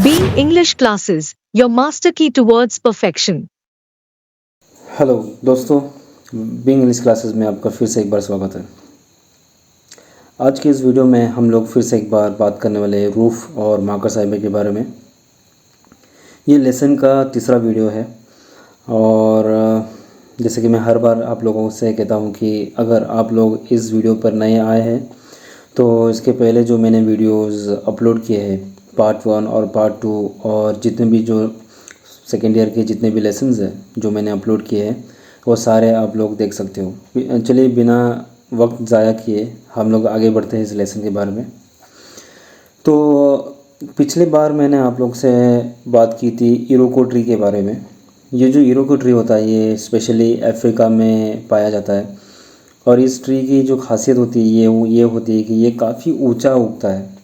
Being English classes, your master key towards perfection. Hello दोस्तों, being English classes में आपका फिर से एक बार स्वागत है। आज की इस वीडियो में हम लोग फिर से एक बार बात करने वाले हैं रूफ और मार्कर साइबे के बारे में। ये लेसन का तीसरा वीडियो है और जैसे कि मैं हर बार आप लोगों से कहता हूँ कि अगर आप लोग इस वीडियो पर नए आए हैं तो इसके पहले जो मैंने वीडियोस अपलोड किए हैं पार्ट 1 और पार्ट 2 और जितने भी जो सेकेंड ईयर के जितने भी लेसन्स हैं जो मैंने अपलोड किए हैं वो सारे आप लोग देख सकते हो। चलिए बिना वक्त ज़ाया किए हम लोग आगे बढ़ते हैं इस लेसन के बारे में। तो पिछली बार मैंने आप लोग से बात की थी इरोको ट्री के बारे में। ये जो इरोको ट्री होता है ये स्पेशली अफ्रीका में पाया जाता है और इस ट्री की जो खासियत होती है ये होती है कि ये काफ़ी ऊंचा उगता है,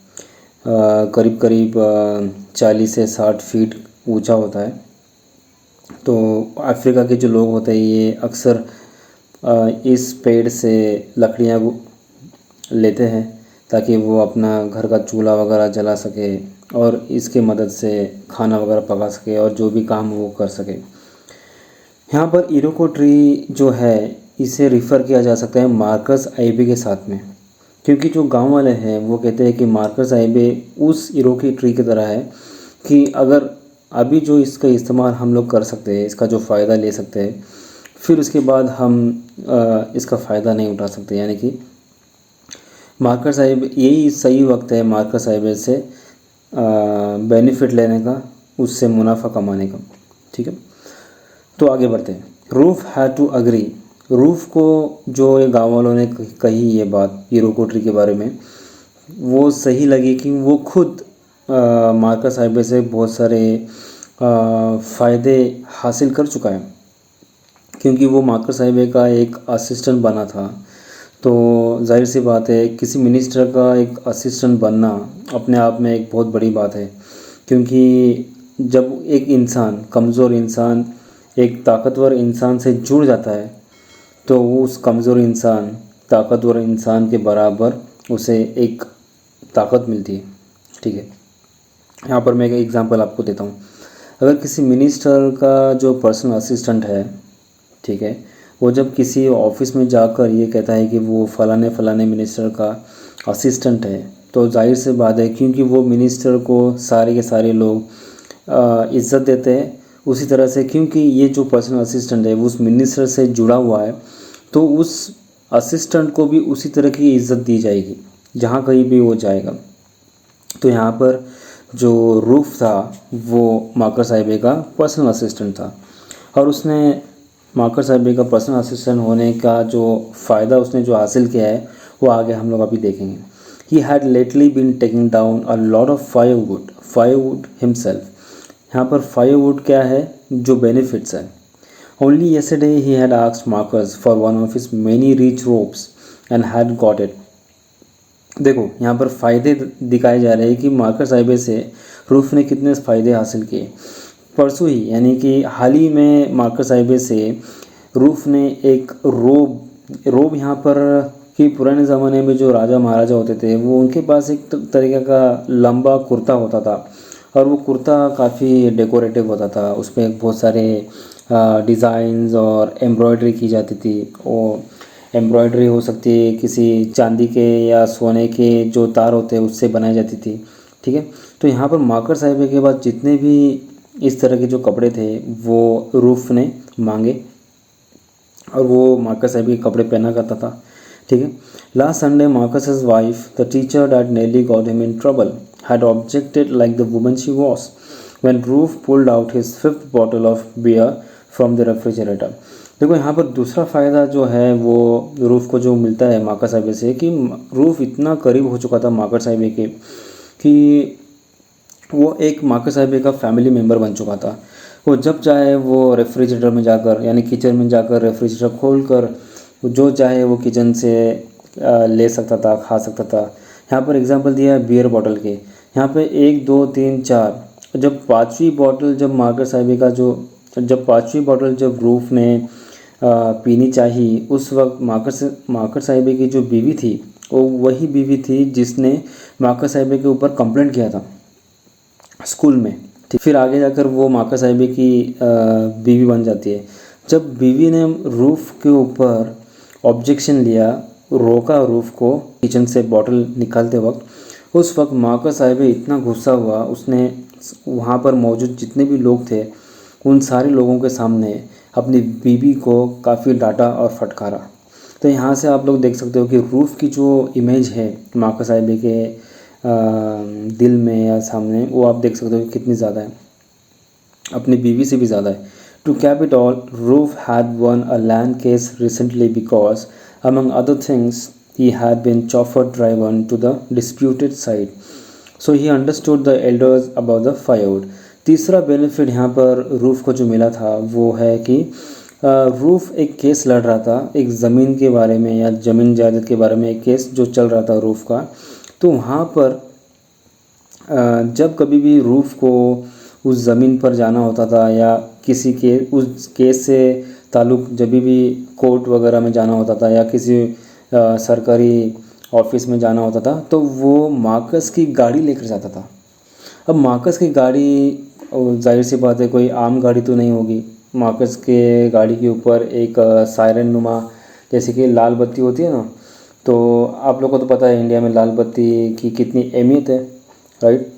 करीब करीब 40 से 60 फीट ऊंचा होता है। तो अफ्रीका के जो लोग होते हैं ये अक्सर इस पेड़ से लकड़ियाँ लेते हैं ताकि वो अपना घर का चूल्हा वगैरह जला सके और इसके मदद से खाना वगैरह पका सके और जो भी काम वो कर सके। यहाँ पर इरोको ट्री जो है इसे रिफ़र किया जा सकता है मार्कस आइबे के साथ में, क्योंकि जो गांव वाले हैं वो कहते हैं कि मार्कस आइबे उस इरोको ट्री की तरह है कि अगर अभी जो इसका इस्तेमाल हम लोग कर सकते हैं, इसका जो फ़ायदा ले सकते हैं, फिर उसके बाद हम इसका फ़ायदा नहीं उठा सकते। यानी कि मार्कस आइबे यही सही वक्त है मार्कस आइबे से बेनिफिट लेने का, उससे मुनाफा कमाने का। ठीक है, तो आगे बढ़ते हैं। Roof had to agree. Roof को जो ये गाँव वालों ने कही ये बात इरोको ट्री के बारे में, वो सही लगी कि वो खुद मार्कस आइबे से बहुत सारे फ़ायदे हासिल कर चुका है, क्योंकि वो मार्कस आइबे का एक असिस्टेंट बना था। तो जाहिर सी बात है किसी मिनिस्टर का एक असिस्टेंट बनना अपने आप में एक बहुत बड़ी बात है, क्योंकि जब एक इंसान, कमज़ोर इंसान एक ताकतवर इंसान से जुड़ जाता है तो उस कमज़ोर इंसान ताकतवर इंसान के बराबर उसे एक ताकत मिलती है। ठीक है, यहाँ पर मैं एक एग्ज़ाम्पल आपको देता हूँ। अगर किसी मिनिस्टर का जो पर्सनल असिस्टेंट है, ठीक है, वो जब किसी ऑफिस में जाकर ये कहता है कि वो फ़लाने मिनिस्टर का असिस्टेंट है, तो जाहिर सी बात है क्योंकि वो मिनिस्टर को सारे के सारे लोग इज़्ज़त देते हैं, उसी तरह से क्योंकि ये जो पर्सनल असिस्टेंट है वो उस मिनिस्टर से जुड़ा हुआ है तो उस असिस्टेंट को भी उसी तरह की इज़्ज़त दी जाएगी जहाँ कहीं भी वो जाएगा। तो यहाँ पर जो रूफ था वो मार्कस आइबे का पर्सनल असिस्टेंट था और उसने मार्कस आइबे का पर्सनल असिस्टेंट होने का जो फ़ायदा उसने जो हासिल किया है वो आगे हम लोग अभी देखेंगे। He had lately been taking down a lot of firewood himself. यहाँ पर फायरवुड क्या है, जो बेनिफिट्स है। Only yesterday he had asked Marcus for one of his many rich ropes and had got it। देखो यहाँ पर फ़ायदे दिखाए जा रहे हैं कि मार्कस आइबे से रूफ ने कितने फ़ायदे हासिल किए। परसों ही यानी कि हाल ही में मार्कस आइबे से रूफ ने एक रोब यहाँ पर कि पुराने ज़माने में जो राजा महाराजा होते थे वो उनके पास एक तरीके का लंबा कुर्ता होता था और वो कुर्ता काफ़ी डेकोरेटिव होता था, उसमें बहुत सारे डिज़ाइंस और एम्ब्रॉयडरी की जाती थी। वो एम्ब्रॉयडरी हो सकती है किसी चांदी के या सोने के जो तार होते हैं उससे बनाई जाती थी। ठीक है, तो यहाँ पर मार्कस आइबे के बाद जितने भी इस तरह के जो कपड़े थे वो रूफ ने मांगे और वो मार्कस आइबे के कपड़े पहना करता था। ठीक है, last Sunday Marcus's wife the teacher that nearly got him in trouble had objected like the woman she was when Roof pulled out his 5th bottle of beer from the refrigerator। देखो यहाँ पर दूसरा फ़ायदा जो है वो roof को जो मिलता है मार्कस आइबे से कि रूफ इतना करीब हो चुका था मार्कस आइबे के कि वो एक मार्कस आइबे का फैमिली मेम्बर बन चुका था। वो जब चाहे वो रेफ्रिजरेटर में जाकर यानी किचन में जाकर रेफ्रिजरेटर खोल कर जो चाहे वो किचन से ले सकता था, खा सकता था। यहाँ पर एग्जांपल दिया है बियर बॉटल के, यहाँ पे 1 2 3 4, जब पाँचवीं बॉटल जब मार्कस आइबे का जब पाँचवीं बॉटल जब रूफ ने पीनी चाहिए उस वक्त मार्कस आइबे की जो बीवी थी वो वही बीवी थी जिसने मार्कस आइबे के ऊपर कंप्लेंट किया था। स्कूल में। ठीक, फिर आगे जाकर वो माका साहिबा की बीवी बन जाती है। जब बीवी ने रूफ के ऊपर ऑब्जेक्शन लिया, रोका रूफ को किचन से बॉटल निकालते वक्त, उस वक्त माका साहिबा इतना गुस्सा हुआ, उसने वहाँ पर मौजूद जितने भी लोग थे उन सारे लोगों के सामने अपनी बीवी को काफ़ी डांटा और फटकारा। तो यहाँ से आप लोग देख सकते हो कि रूफ की जो इमेज है माका साहिबा के दिल में या सामने, वो आप देख सकते हो कि कितनी ज़्यादा है, अपनी बीवी से भी ज़्यादा है। To cap it all, Roof had won a land case recently because among other things he had been chauffeur driven to the disputed side, so he understood the elders about the firewood. तीसरा benefit यहाँ पर roof को जो मिला था वो है कि रूफ एक केस लड़ रहा था एक ज़मीन के बारे में या ज़मीन जायदाद के बारे में, एक केस जो चल रहा था रूफ का। तो वहाँ पर जब कभी भी रूफ को उस ज़मीन पर जाना होता था या किसी के उस केस से ताल्लुक़ जब भी कोर्ट वगैरह में जाना होता था या किसी सरकारी ऑफिस में जाना होता था, तो वो मार्कस की गाड़ी लेकर जाता था। अब मार्कस की गाड़ी जाहिर सी बात है कोई आम गाड़ी तो नहीं होगी। मार्कस के गाड़ी के ऊपर एक सायरन नुमा जैसे कि लाल बत्ती होती है ना, तो आप लोगों को तो पता है इंडिया में लाल बत्ती की कितनी अहमियत है, राइट।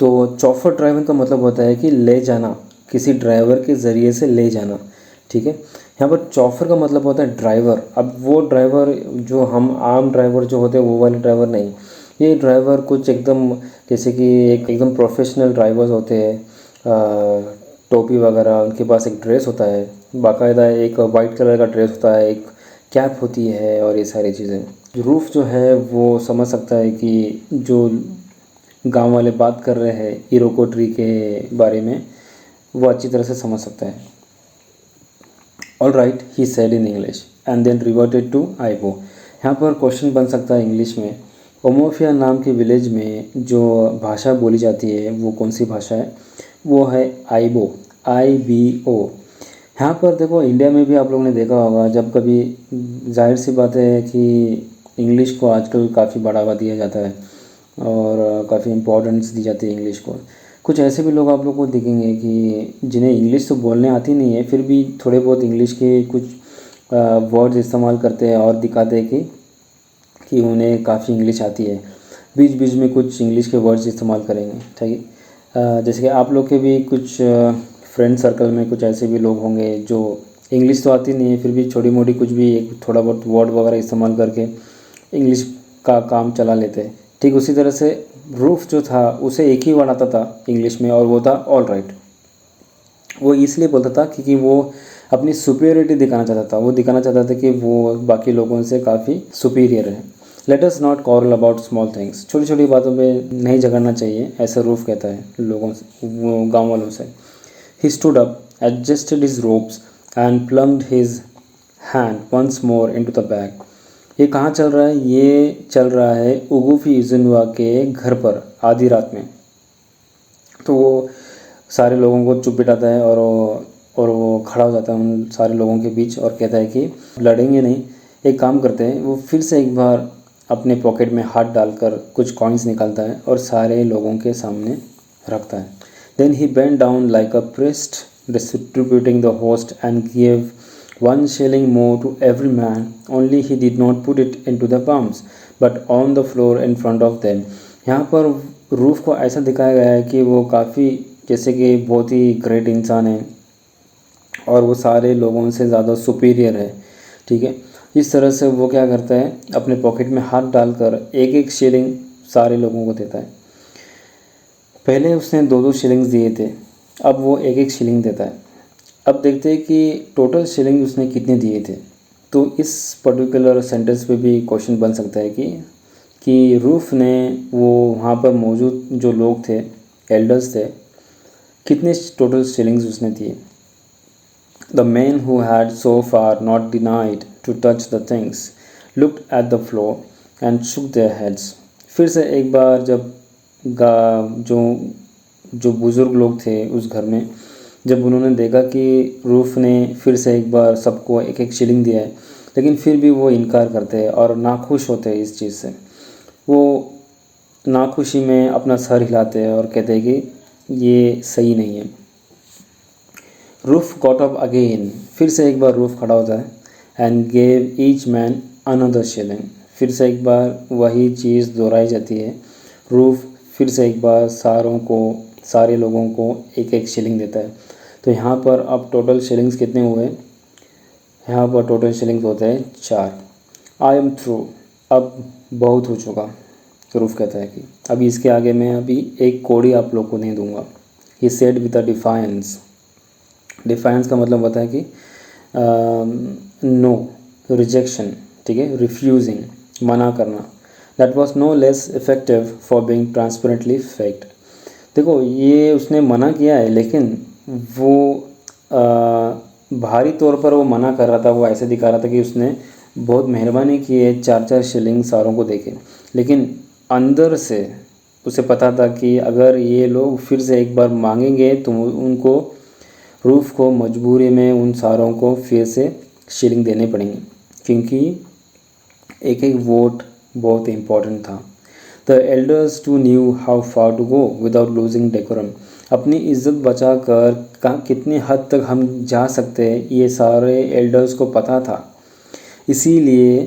तो चौफर ड्राइवर का मतलब होता है कि ले जाना, किसी ड्राइवर के ज़रिए से ले जाना, ठीक है। यहाँ पर चौफर का मतलब होता है ड्राइवर। अब वो ड्राइवर जो हम आम ड्राइवर जो होते हैं वो वाले ड्राइवर नहीं, ये ड्राइवर कुछ एकदम जैसे कि एक एकदम प्रोफेशनल ड्राइवर्स होते हैं, टोपी वगैरह, उनके पास एक ड्रेस होता है बाकायदा, एक वाइट कलर का ड्रेस होता है, एक कैप होती है और ये सारी चीज़ें। रूफ जो है वो समझ सकता है कि जो गांव वाले बात कर रहे हैं इरोको ट्री के बारे में, वो अच्छी तरह से समझ सकता है। All right, he said in English and then reverted to Ibo. यहाँ पर क्वेश्चन बन सकता है इंग्लिश में, ओमोफिया नाम के विलेज में जो भाषा बोली जाती है वो कौन सी भाषा है? वो है आइबो, IBO। यहाँ पर देखो इंडिया में भी आप लोगों ने देखा होगा, जब कभी जाहिर सी बात है कि इंग्लिश को आजकल काफ़ी बढ़ावा दिया जाता है और काफ़ी इम्पोर्टेंस दी जाती है इंग्लिश को। कुछ ऐसे भी लोग आप लोग को दिखेंगे कि जिन्हें इंग्लिश तो बोलने आती नहीं है, फिर भी थोड़े बहुत इंग्लिश के कुछ वर्ड्स इस्तेमाल करते हैं और दिखाते हैं कि उन्हें काफ़ी इंग्लिश आती है। बीच बीच में कुछ इंग्लिश के वर्ड्स इस्तेमाल करेंगे, ठीक है। जैसे कि आप लोग के भी कुछ फ्रेंड सर्कल में कुछ ऐसे भी लोग होंगे जो इंग्लिश तो आती नहीं है, फिर भी छोटी मोटी कुछ भी एक थोड़ा बहुत वर्ड वगैरह इस्तेमाल करके इंग्लिश का काम चला लेते हैं। ठीक उसी तरह से रूफ जो था उसे एक ही वर्ड आता था इंग्लिश में और वो था ऑल राइट। वो इसलिए बोलता था क्योंकि वो अपनी सुपीरियरिटी दिखाना चाहता था, वो दिखाना चाहता था कि वो बाकी लोगों से काफ़ी सुपीरियर है। Let us not quarrel about small things, छोटी छोटी बातों पे नहीं झगड़ना चाहिए, ऐसा रूफ कहता है लोगों से, वो गाँव वालों से। He stood up, adjusted his ropes and plunged his hand once more into the bag. ये कहाँ चल रहा है? ये चल रहा है उगुफी इजुनवा के घर पर आधी रात में। तो वो सारे लोगों को चुप बिठाता है और वो खड़ा हो जाता है उन सारे लोगों के बीच और कहता है कि लड़ेंगे नहीं, एक काम करते हैं। वो फिर से एक बार अपने पॉकेट में हाथ डालकर कुछ कॉइन्स निकालता है और सारे लोगों के सामने रखता है। Then he bent down like a priest distributing the host and give 1 shilling more to every man, only he did not put it into the palms, but on the floor in front of them. यहाँ पर roof को ऐसा दिखाया गया है कि वो काफ़ी जैसे कि बहुत ही ग्रेट इंसान है और वो सारे लोगों से ज़्यादा सुपीरियर है, ठीक है। इस तरह से वो क्या करता है, अपने पॉकेट में हाथ डालकर एक एक शिलिंग सारे लोगों को देता है। पहले उसने 2-2 शिलिंग्स दिए थे, अब वो एक एक शिलिंग देता है। अब देखते हैं कि टोटल शिलिंग उसने कितने दिए थे। तो इस पर्टिकुलर सेंटेंस पे भी क्वेश्चन बन सकता है कि रूफ ने वो वहाँ पर मौजूद जो लोग थे, एल्डर्स थे, कितने टोटल शिलिंग्स उसने दिए। The man who had so far not denied to touch the things looked at the floor and shook their heads. फिर से एक बार जब जो बुज़ुर्ग लोग थे उस घर में, जब उन्होंने देखा कि रूफ ने फिर से एक बार सबको एक एक शिलिंग दिया है, लेकिन फिर भी वो इनकार करते हैं और नाखुश होते हैं इस चीज़ से। वो नाखुशी में अपना सर हिलाते हैं और कहते हैं कि ये सही नहीं है। रूफ गॉट अप अगेन, फिर से एक बार रूफ खड़ा होता है, and gave each man another shilling, फिर से एक बार वही चीज़ दोहराई जाती है। रूफ फिर से एक बार सारे लोगों को एक एक शिलिंग देता है। तो यहाँ पर अब टोटल शिलिंग्स कितने हुए? यहाँ पर टोटल शिलिंग्स होते हैं 4। आई एम थ्रू, अब बहुत हो चुका। रूफ कहता है कि अभी इसके आगे मैं अभी एक कोड़ी आप लोग को नहीं दूंगा। He said with a defiance, defiance का मतलब होता है कि नो, रिजेक्शन, ठीक है, रिफ्यूजिंग, मना करना। That was no less effective for being transparently fact. देखो ये उसने मना किया है, लेकिन वो भारी तौर पर वो मना कर रहा था, वो ऐसे दिखा रहा था कि उसने बहुत मेहरबानी की है 4-4 शिलिंग सारों को देके, लेकिन अंदर से उसे पता था कि अगर ये लोग फिर से एक बार मांगेंगे तो उनको, रूफ को मजबूरी में उन सारों को फिर से शिलिंग देने पड़ेंगे, क्योंकि एक एक वोट बहुत इम्पोर्टेंट था। The elders too knew how far to go without losing decorum, अपनी इज्जत बचा कर कितनी हद तक हम जा सकते हैं ये सारे एल्डर्स को पता था। इसीलिए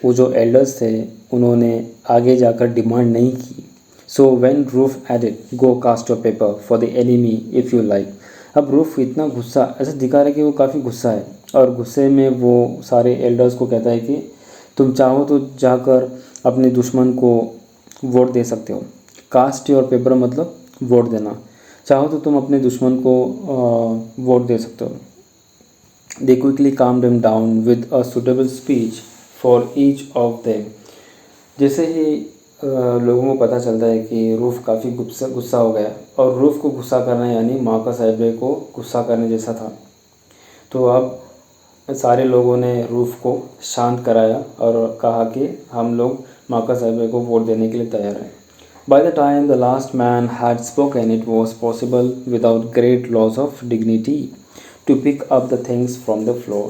वो जो एल्डर्स थे उन्होंने आगे जाकर डिमांड नहीं की। So when Roof added go cast your paper for the enemy if you like. अब रूफ इतना गुस्सा, ऐसा दिखा रहा है कि वो काफ़ी गुस्सा है, और गुस्से में वो सारे एल्डर्स को कहता है कि तुम चाहो तो जाकर अपने दुश्मन को वोट दे सकते हो। कास्ट योर पेपर मतलब वोट देना, चाहो तो तुम अपने दुश्मन को वोट दे सकते हो। They quickly calmed him down with a suitable speech for each of them। जैसे ही लोगों को पता चलता है कि रूफ काफ़ी गुस्सा हो गया, और रूफ को गुस्सा करना यानी माका साहिबे को गुस्सा करने जैसा था, तो अब सारे लोगों ने रूफ को शांत कराया और कहा कि हम लोग माका साहिबे को वोट देने के लिए तैयार हैं। By the time the last man had spoken, it was possible without great loss of dignity to pick up the things from the floor।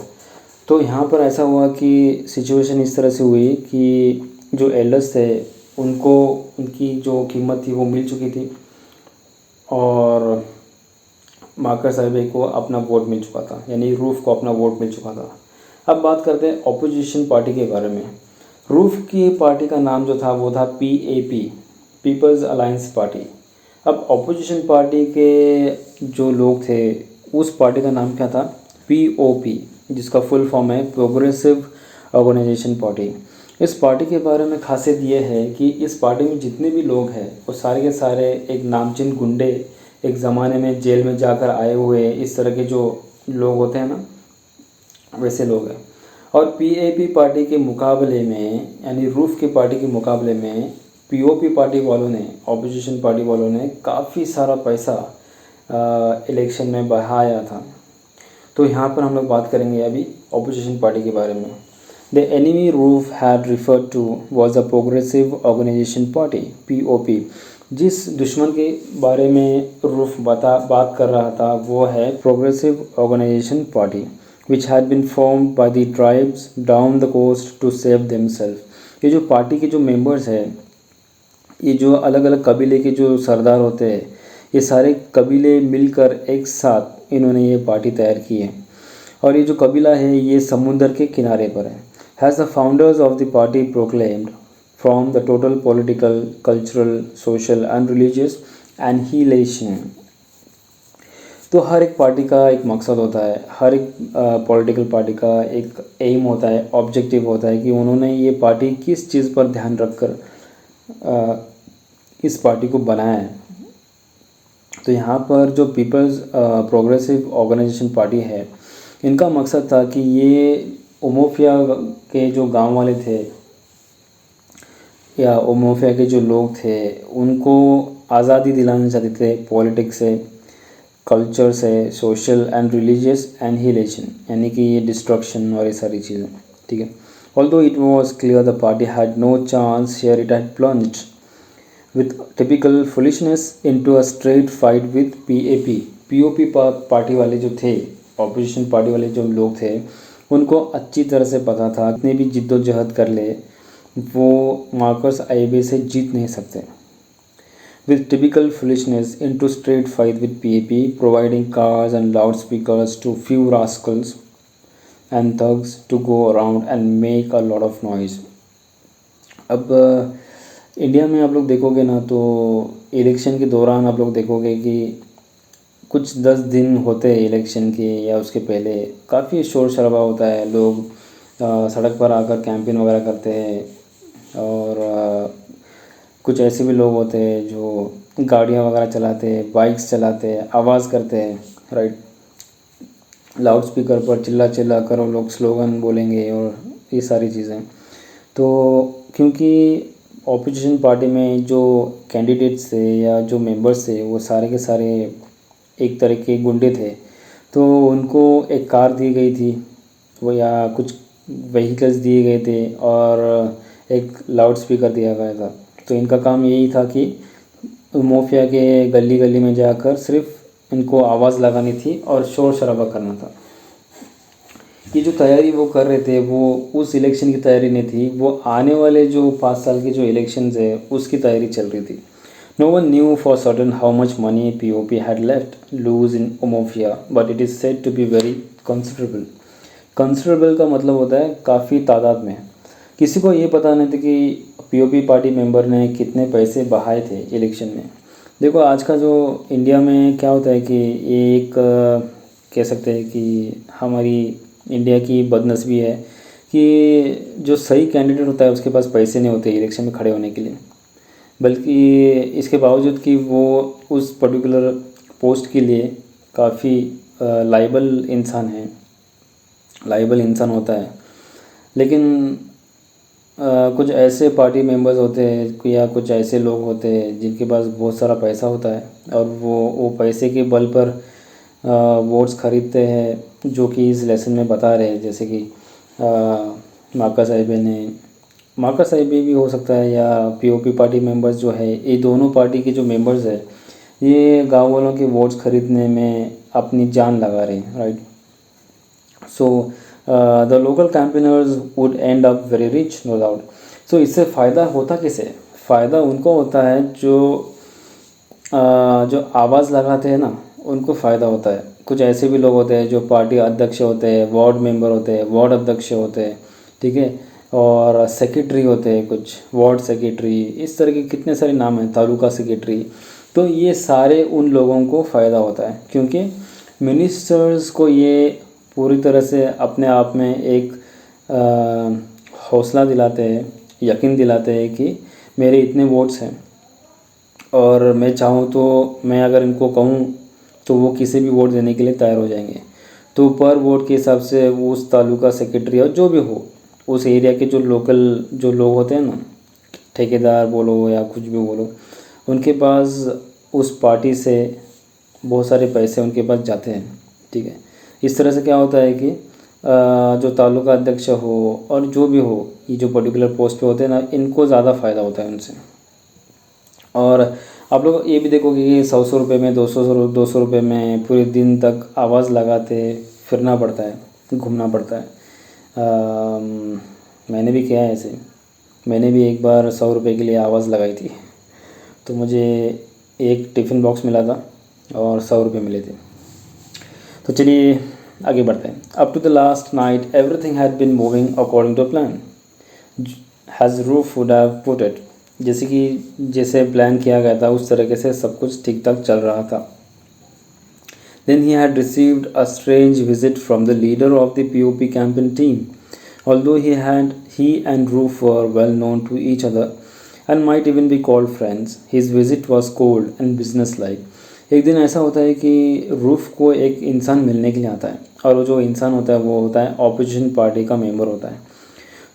तो यहाँ पर ऐसा हुआ कि सिचुएशन इस तरह से हुई कि जो एल्डर्स थे उनको उनकी जो कीमत थी वो मिल चुकी थी, और माकर साहिब को अपना वोट मिल चुका था, यानी रूफ को अपना वोट मिल चुका था। अब बात करते हैं ऑपोजिशन पार्टी के बारे में। रूफ की पार्टी का नाम जो था वो था PAP, पीपल्स अलायंस पार्टी। अब ऑपोजिशन पार्टी के जो लोग थे उस पार्टी का नाम क्या था? POP, जिसका फुल फॉर्म है प्रोग्रेसिव ऑर्गेनाइजेशन पार्टी। इस पार्टी के बारे में खासियत ये है कि इस पार्टी में जितने भी लोग हैं वो सारे के सारे एक नामचीन गुंडे, एक ज़माने में जेल में जाकर आए हुए इस तरह के जो लोग होते हैं ना, वैसे लोग हैं। और PAP पार्टी के मुकाबले में, यानी रूफ की पार्टी के मुकाबले में, POP पार्टी वालों ने, ऑपोजिशन पार्टी वालों ने काफ़ी सारा पैसा इलेक्शन में बहाया था। तो यहाँ पर हम लोग बात करेंगे अभी ऑपोजिशन पार्टी के बारे में। The enemy Roof had referred to was a progressive organisation party, POP। जिस दुश्मन के बारे में रूफ बात कर रहा था वो है progressive organisation party, which had been formed by the tribes down the coast to save themselves. ये जो पार्टी के जो मेंबर्स हैं, ये जो अलग अलग कबीले के जो सरदार होते हैं, ये सारे कबीले मिलकर एक साथ इन्होंने ये पार्टी तैयार की है, और ये जो कबीला है ये समुंदर के किनारे पर है। Has the founders of the party proclaimed from the total political, cultural, social and religious annihilation. तो हर एक पार्टी का एक मकसद होता है, हर एक पॉलिटिकल पार्टी का एक एम होता है, ऑब्जेक्टिव होता है कि उन्होंने ये पार्टी किस चीज़ पर ध्यान रखकर इस पार्टी को बनाया है। तो यहाँ पर जो पीपल्स प्रोग्रेसिव ऑर्गेनाइजेशन पार्टी है, इनका मकसद था कि ये ओमोफिया के जो गांव वाले थे या ओमोफिया के जो लोग थे उनको आज़ादी दिलाना चाहते थे पॉलिटिक्स से, कल्चर से, सोशल एंड रिलीजियस एनहिलेशन, यानी कि ये डिस्ट्रक्शन और ये सारी चीज़ें, ठीक है। Although it was clear the party had no chance here, it had plunged with typical foolishness into a straight fight with PAP। POP party वाले जो थे, ऑपोजिशन पार्टी वाले जो लोग थे, उनको अच्छी तरह से पता था कितने भी जिद्दोजहद कर ले वो मार्कस आईबे से जीत नहीं सकते। With typical foolishness into straight fight with PAP, providing cars and loudspeakers to few rascals and thugs to go around and make a lot of noise. अब इंडिया में आप लोग देखोगे ना तो इलेक्शन के दौरान आप लोग देखोगे कि कुछ 10 दिन होते हैं इलेक्शन के या उसके पहले काफ़ी शोर शराबा होता है। लोग सड़क पर आकर कैंपेन वगैरह करते हैं और कुछ ऐसे भी लोग होते हैं जो गाड़ियाँ वगैरह चलाते हैं, बाइक्स चलाते हैं, आवाज़ करते हैं, राइट। लाउड स्पीकर पर चिल्ला चिल्ला कर वो लोग स्लोगन बोलेंगे और ये सारी चीज़ें। तो क्योंकि ऑपोजिशन पार्टी में जो कैंडिडेट्स थे या जो मेंबर्स थे वो सारे के सारे एक तरह के गुंडे थे, तो उनको एक कार दी गई थी वो या कुछ व्हीकल्स दिए गए थे और एक लाउड स्पीकर दिया गया था। तो इनका काम यही था कि माफिया के गली गली में जाकर सिर्फ इनको आवाज़ लगानी थी और शोर शराबा करना था। ये जो तैयारी वो कर रहे थे वो उस इलेक्शन की तैयारी नहीं थी, वो आने वाले जो 5 साल के जो इलेक्शंस है उसकी तैयारी चल रही थी। No one knew for certain how much money POP had left loose in Mafia, but it is said to be very considerable. Considerable का मतलब होता है काफ़ी तादाद में। किसी को ये पता नहीं था कि POP पार्टी मेंबर ने कितने पैसे बहाए थे इलेक्शन में। देखो आज का जो इंडिया में क्या होता है कि ये एक कह सकते हैं कि हमारी इंडिया की बदनसीबी है कि जो सही कैंडिडेट होता है उसके पास पैसे नहीं होते इलेक्शन में खड़े होने के लिए, बल्कि इसके बावजूद कि वो उस पर्टिकुलर पोस्ट के लिए काफ़ी लाइबल इंसान होता है। लेकिन कुछ ऐसे पार्टी मेंबर्स होते हैं या कुछ ऐसे लोग होते हैं जिनके पास बहुत सारा पैसा होता है और वो पैसे के बल पर वोट्स खरीदते हैं, जो कि इस लेसन में बता रहे हैं। जैसे कि मार्कस आईबे भी हो सकता है या POP पार्टी मेंबर्स जो है, ये दोनों पार्टी के जो मेंबर्स है ये गांव वालों के वोट्स खरीदने में अपनी जान लगा रहे हैं, right. So the local campaigners would end up very rich, no doubt. So इससे फ़ायदा होता किसे? फ़ायदा उनको होता है जो आवाज़ लगाते हैं ना, उनको फ़ायदा होता है। कुछ ऐसे भी लोग होते हैं जो पार्टी अध्यक्ष होते हैं, वार्ड मेंबर होते हैं, वार्ड अध्यक्ष होते हैं, ठीक है, और सेक्रेटरी होते हैं, कुछ वार्ड सेक्रेटरी, इस तरह के कितने सारे नाम हैं, तालुका सेक्रेटरी। तो ये सारे उन लोगों को फ़ायदा होता है क्योंकि मिनिस्टर्स को ये पूरी तरह से अपने आप में एक हौसला दिलाते हैं, यकीन दिलाते हैं कि मेरे इतने वोट्स हैं और मैं चाहूँ तो मैं अगर इनको कहूँ तो वो किसी भी वोट देने के लिए तैयार हो जाएंगे। तो पर वोट के हिसाब से वो उस तालुका सेक्रेटरी और जो भी हो उस एरिया के जो लोकल जो लोग होते हैं ना, ठेकेदार बोलो या कुछ भी बोलो, उनके पास उस पार्टी से बहुत सारे पैसे उनके पास जाते हैं, ठीक है। इस तरह से क्या होता है कि जो तालुका अध्यक्ष हो और जो भी हो, ये जो पर्टिकुलर पोस्ट पे होते हैं ना, इनको ज़्यादा फ़ायदा होता है उनसे। और आप लोग ये भी देखोगे कि 100 रुपये में 200 रुपये में पूरे दिन तक आवाज़ लगाते फिरना पड़ता है, घूमना पड़ता है। मैंने भी किया है ऐसे। मैंने भी एक बार 100 रुपये के लिए आवाज़ लगाई थी, तो मुझे एक टिफ़िन बॉक्स मिला था और 100 रुपये मिले थे। तो चलिए आगे बढ़ते हैं। Up to the last night everything had been moving according to plan, as Roof would have put it. जैसे प्लान किया गया था उस तरीके से सब कुछ ठीक ठाक चल रहा था। Then he had received a strange visit from the leader of the POP campaign team. Although he and Roof were well known to each other and might even be called friends, his visit was cold and businesslike. एक दिन ऐसा होता है कि roof को एक इंसान मिलने के लिए आता है और वो जो इंसान होता है वो होता है ऑपोजिशन पार्टी का मेंबर होता है।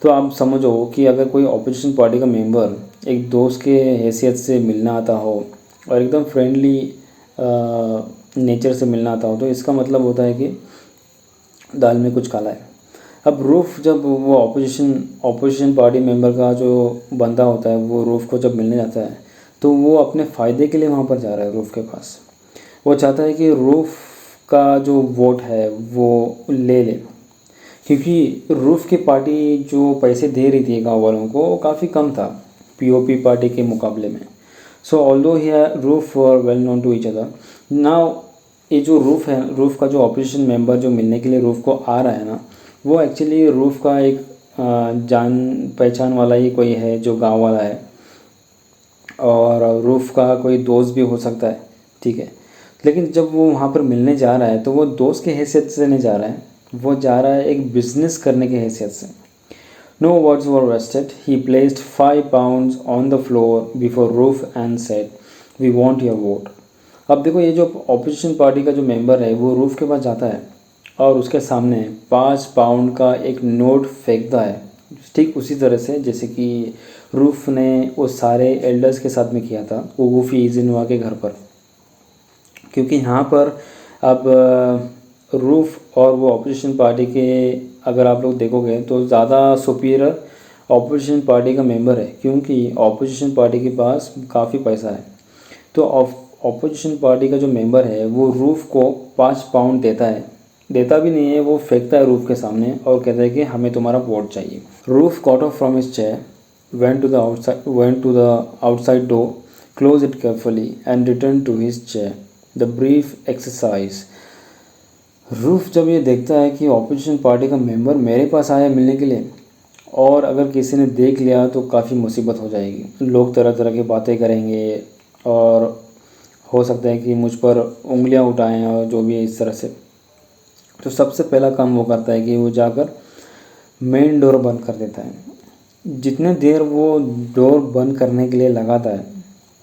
तो आप समझो कि अगर कोई ऑपोजिशन पार्टी का मेंबर एक दोस्त के हैसियत से मिलना आता हो और एकदम फ्रेंडली नेचर से मिलना आता हो, तो इसका मतलब होता है कि दाल में कुछ काला है। अब रूफ जब वो ऑपोजिशन पार्टी मेंबर का जो बंदा होता है वो रूफ को जब मिलने जाता है तो वो अपने फ़ायदे के लिए वहाँ पर जा रहा है रूफ के पास। वो चाहता है कि रूफ का जो वोट है वो ले ले, क्योंकि रूफ की पार्टी जो पैसे दे रही थी गांव वालों को वो काफ़ी कम था पीओपी पार्टी के मुकाबले में। So although here Roof were well known to each other. Now ये जो रूफ है, रूफ का जो ऑपोजिशन मेंबर जो मिलने के लिए रूफ को आ रहा है ना, वो एक्चुअली रूफ का एक जान पहचान वाला ही कोई है जो गांव वाला है, और रूफ का कोई दोस्त भी हो सकता है, ठीक है। लेकिन जब वो वहाँ पर मिलने जा रहा है तो वो दोस्त की हैसियत से नहीं जा रहा है, वो जा रहा है एक बिजनेस करने की हैसियत से। No words were wasted, he placed 5 pounds on the floor before Roof and said, we want your vote. अब देखो, ये जो ऑपोजिशन पार्टी का जो मेंबर है वो रूफ के पास जाता है और उसके सामने 5 पाउंड का एक नोट फेंकता है, ठीक उसी तरह से जैसे कि रूफ ने वो सारे एल्डर्स के साथ में किया था वो वूफी इजिनवा के घर पर। क्योंकि यहाँ पर अब रूफ और वो ऑपोजिशन पार्टी के अगर आप लोग देखोगे तो ज़्यादा सुपीरियर ऑपोजिशन पार्टी का मेंबर है, क्योंकि ऑपोजिशन पार्टी के पास काफ़ी पैसा है। तो ऑपोजिशन पार्टी का जो मेंबर है वो रूफ को 5 पाउंड देता है, देता भी नहीं है, वो फेंकता है रूफ के सामने और कहता है कि हमें तुम्हारा वोट चाहिए। Roof got up from his chair, went to the outside door, closed it carefully and returned to his chair. The brief exercise. Roof जब ये देखता है कि ऑपोजिशन पार्टी का मेंबर मेरे पास आया मिलने के लिए, और अगर किसी ने देख लिया तो काफ़ी मुसीबत हो जाएगी, लोग तरह तरह की बातें करेंगे और हो सकता है कि मुझ पर उंगलियां उठाएं और जो भी है इस तरह से। तो सबसे पहला काम वो करता है कि वो जाकर मेन डोर बंद कर देता है। जितने देर वो डोर बंद करने के लिए लगाता है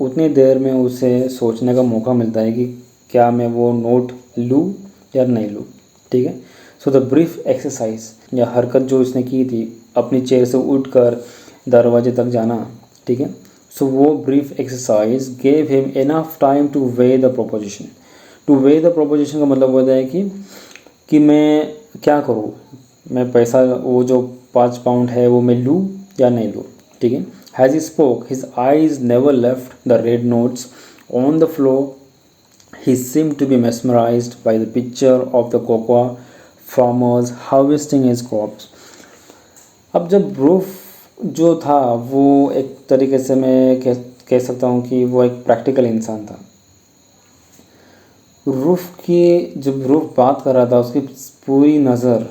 उतनी देर में उसे सोचने का मौका मिलता है कि क्या मैं वो नोट लूँ या नहीं लूँ, ठीक है। सो द ब्रीफ एक्सरसाइज या हरकत जो उसने की थी अपनी चेयर से उठकर दरवाजे तक जाना, ठीक है। सो वो brief exercise gave him enough time two way the proposition. Two way the proposition का मतलब होता है कि मैं क्या करूँ, मैं पैसा वो जो 5 पाउंड है वो मैं लूँ या नहीं लूँ, ठीक है। As he spoke, his eyes never left the red notes on the floor. He seemed to be mesmerized by the picture of the cocoa farmers harvesting his crops. अब जब रूफ जो था वो एक तरीके से मैं कह सकता हूँ कि वो एक प्रैक्टिकल इंसान था। रूफ की जब रूफ बात कर रहा था उसकी पूरी नज़र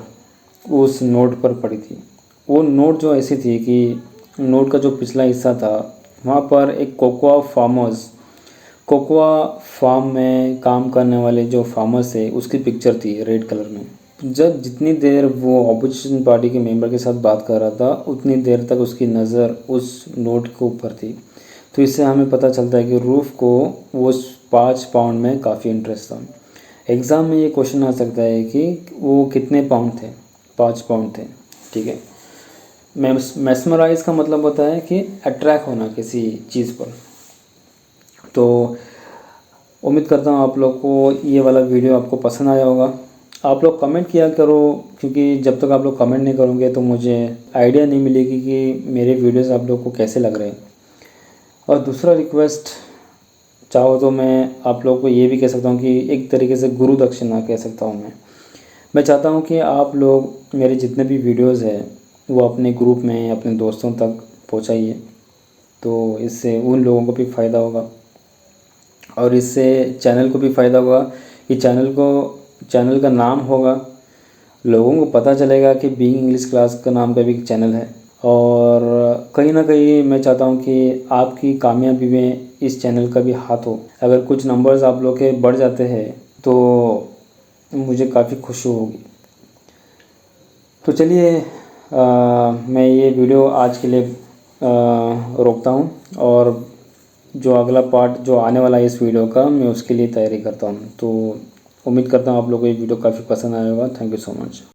उस नोट पर पड़ी थी। वो नोट जो ऐसी थी कि नोट का जो पिछला हिस्सा था वहाँ पर एक कोकोआ फार्म में काम करने वाले जो फार्मर्स थे उसकी पिक्चर थी रेड कलर में। जब जितनी देर वो ऑपोजिशन पार्टी के मेंबर के साथ बात कर रहा था उतनी देर तक उसकी नज़र उस नोट के ऊपर थी। तो इससे हमें पता चलता है कि रूफ को वो 5 पाउंड में काफ़ी इंटरेस्ट था। एग्ज़ाम में ये क्वेश्चन आ सकता है कि वो कितने पाउंड थे, 5 पाउंड थे, ठीक है। मेस्मराइज का मतलब होता है कि अट्रैक्ट होना किसी चीज़ पर। तो उम्मीद करता हूँ आप लोग को ये वाला वीडियो आपको पसंद आया होगा। आप लोग कमेंट किया करो, क्योंकि जब तक आप लोग कमेंट नहीं करोगे तो मुझे आइडिया नहीं मिलेगी कि मेरे वीडियोस आप लोग को कैसे लग रहे हैं। और दूसरा रिक्वेस्ट, चाहो तो मैं आप लोग को ये भी कह सकता हूँ कि एक तरीके से गुरु दक्षिणा कह सकता हूँ। मैं चाहता हूँ कि आप लोग मेरे जितने भी वीडियोज़ हैं वो अपने ग्रुप में अपने दोस्तों तक पहुँचाइए, तो इससे उन लोगों को भी फ़ायदा होगा और इससे चैनल को भी फ़ायदा होगा कि चैनल का नाम होगा, लोगों को पता चलेगा कि बीइंग इंग्लिश क्लास का नाम का भी चैनल है। और कहीं ना कहीं मैं चाहता हूँ कि आपकी कामयाबी में इस चैनल का भी हाथ हो। अगर कुछ नंबर्स आप लोग के बढ़ जाते हैं तो मुझे काफ़ी खुशी होगी। तो चलिए मैं ये वीडियो आज के लिए रोकता हूँ और जो अगला पार्ट जो आने वाला है इस वीडियो का मैं उसके लिए तैयारी करता हूँ। तो उम्मीद करता हूँ आप लोगों को ये वीडियो काफ़ी पसंद आया होगा। Thank you so much.